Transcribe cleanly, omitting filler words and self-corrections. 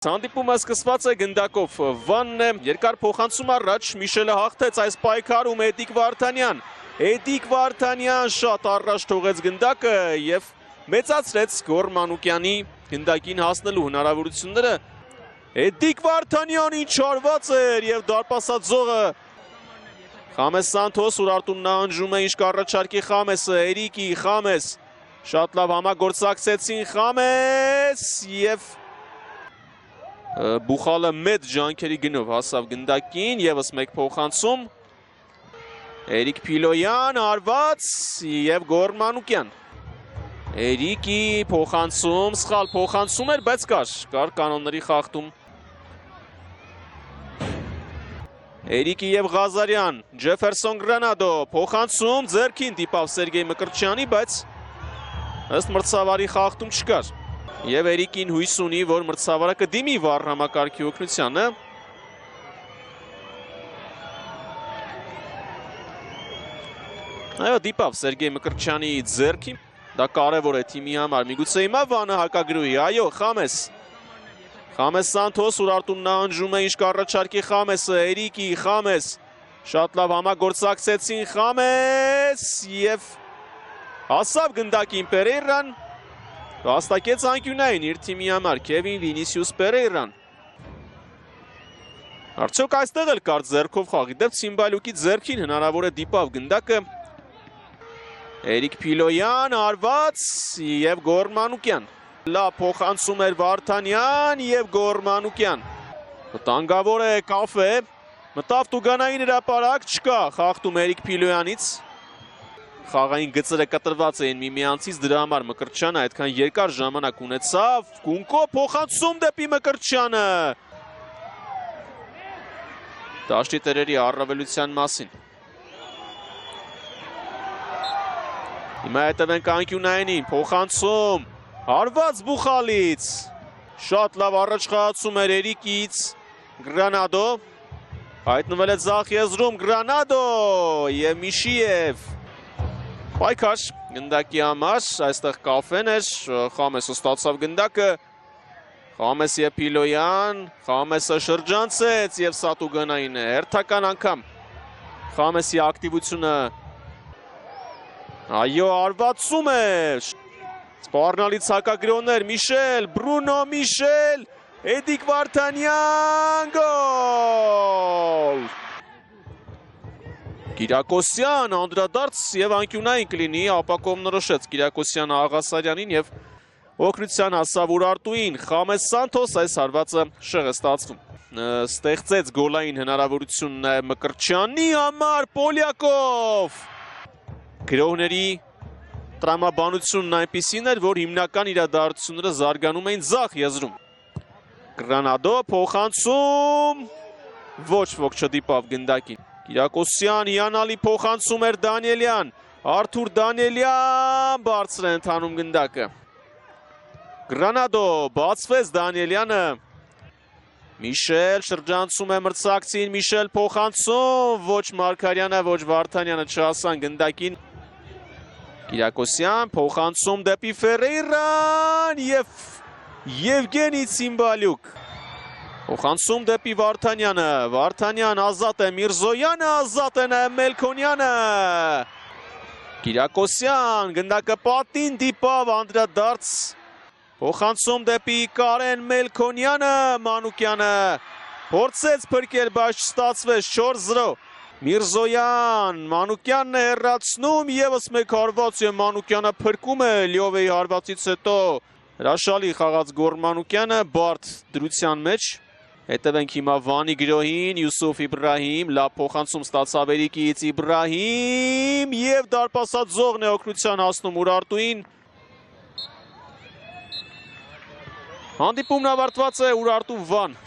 Հանդիպումը սկսված է գնդակով, Վանն է, երկար փոխանցում առաջ, Միշելը հաղթեց այս պայքարում Էդիկ Վարդանյան, Էդիկ Վարդանյան շատ առաջ թողեց գնդակը և մեծացրեց Գոռ Մանուկյանի գնդակին հասնելու հնարավորությունները, Էդիկ Վարդանյանին չարված էր և դարպասածողը Խամես Սանթոս, Ուրարտուն նահանջում է, ինչ կառաջարկի Խամեսը, Էրիկի, Խամես, շատ լավ համագործակցեցին Խամես և Բուխալը մեծ ջանքերի գնով հասավ գնդակին, ևս մեկ փոխանցում, Էրիկ Փիլոյան, արված և Գոռ Մանուկյան, Էրիկի փոխանցում, սխալ փոխանցում էր, բայց կար կանոնների խախտում, Էրիկի և Ղազարյան, Ջեֆերսոն Գրանադո, փոխանցում, ձեռքին դիպավ Սերգեյ Մկրտչյանի, բայց ըստ մրցավարի խախտում չկար, և Էրիկին հույս ունի, որ մրցավարը կդիմի վառ համակարգի օգնությանը, այո, դիպավ Սերգեյ Մկրտչյանի ձեռքին, դա կարևոր է թիմի համար, միգուցե հիմա Վանը հակագրուի, այո, Խամես, Խամես Սանթոս, Ուրարտուն նահանջում է, ինչ կառաջարկի Խամեսը, Էրիկի, Խամես, շատ լավ համագործակցեցին Խամես և հասավ գնդակին Պերեյրան, հաստակեց անկյունային իր թիմի համար Քևին Վինիսիուս Պերեյրան, արդյոք այստեղ էլ կար ձեռքով խաղ, իդեպ Ցիմբալյուկի ձեռքին հնարավոր է դիպավ գնդակը, Էրիկ Փիլոյան, արված և Գոռ Մանուկյան, լավ փոխանցում էր Վարդանյան և Գոռ Մանուկյան, վտանգավոր է Կաֆե, մտավ Տուգանային հրապարակ, չկա խախտում Էրիկ Փիլոյանից, խաղային գծերը կտրված էին միմյանցից, դրա համար Մկրտչյանը այդքան երկար ժամանակ ունեցավ, Կունկո փոխանցում դեպի Մկրտչյանը, դաշտի տերերի առավելության մասին, հիմա հետևենք անկյունայինին, փոխանցում, հարված Բուխալից, շատ լավ առաջխաղացում էր Էրիկից, Գրանադո, հայտնվել է ձախ եզրում Գրանադո և Միշիև, պայքար գնդակի համար, այստեղ Կաֆեն էր, Խամեսը ստացավ գնդակը, Խամես և Փիլոյան, Խամեսը շրջանցեց և սա Տուգանային է, հերթական անգամ Խամեսի ակտիվությունը, այո, արվածում էր, սպառնալից հակագրոհներ, Միշել, Բրունո Միշել, Էդիկ Վարդանյան, գոլ! Կիրակոսյան, անդրադարձ և անկյունային կլինի, ապակով նրոշեց Կիրակոսյանը Աղասարյանին և օգնության հասավ Ուրարտուին, Խամես Սանթոս այս հարվածը շեղ է ստացվում, ստեղծեց գոլային հնարավորություն նաև Մկրտչյանի համար, Պոլյակով, գրողների տրամաբանությունն այնպիսին էր, որ հիմնական իրադարձությունները զարգանում էին ձախ եզրում, Գրանադո փոխանցում, ոչ ոք չդիպավ գնդակին, Կիրակոսյան, հիանալի փոխանցում էր Դանիելյան, Արթուր Դանիելյան, բարձր է ընթանում գնդակը, Գրանադո, բացվեց Դանիելյանը, Միշել շրջանցում է մրցակցին, Միշել փոխանցում, ոչ Մարգարյանը, ոչ Վարդանյանը չհասան գնդակին, Կիրակոսյան, փոխանցում դեպի Ֆերեյրան և Եվգենի Ցիմբալյուկ, փոխանցում դեպի Վարդանյանը, Վարդանյան ազատ է, Միրզոյանը ազատ է նաև Մելքոնյանը, Կիրակոսյան, գնդակը պատին դիպավ անդրադարձ, փոխանցում դեպի Կարեն Մելքոնյանը, Մանուկյանը, փորձեց փրկել, բայց չստացվեց 4-0, Միրզոյան, Մանուկյանն է հեռացնում, ևս մեկ հարված և Մանուկյանը փրկում է Լյովեի հարվածից հետո, հրաշալի խաղաց Գոռ Մանուկյանը, բարդ դրության մեջ, հետևենք հիմա Վանի գրոհին, Յուսուֆ Իբրահիմ, լավ փոխանցում ստացավ Էրիկից, Իբրահիմ և դարպասածողն է օգնության հասնում Ուրարտուին, հանդիպումն ավարտված է, Ուրարտու Վան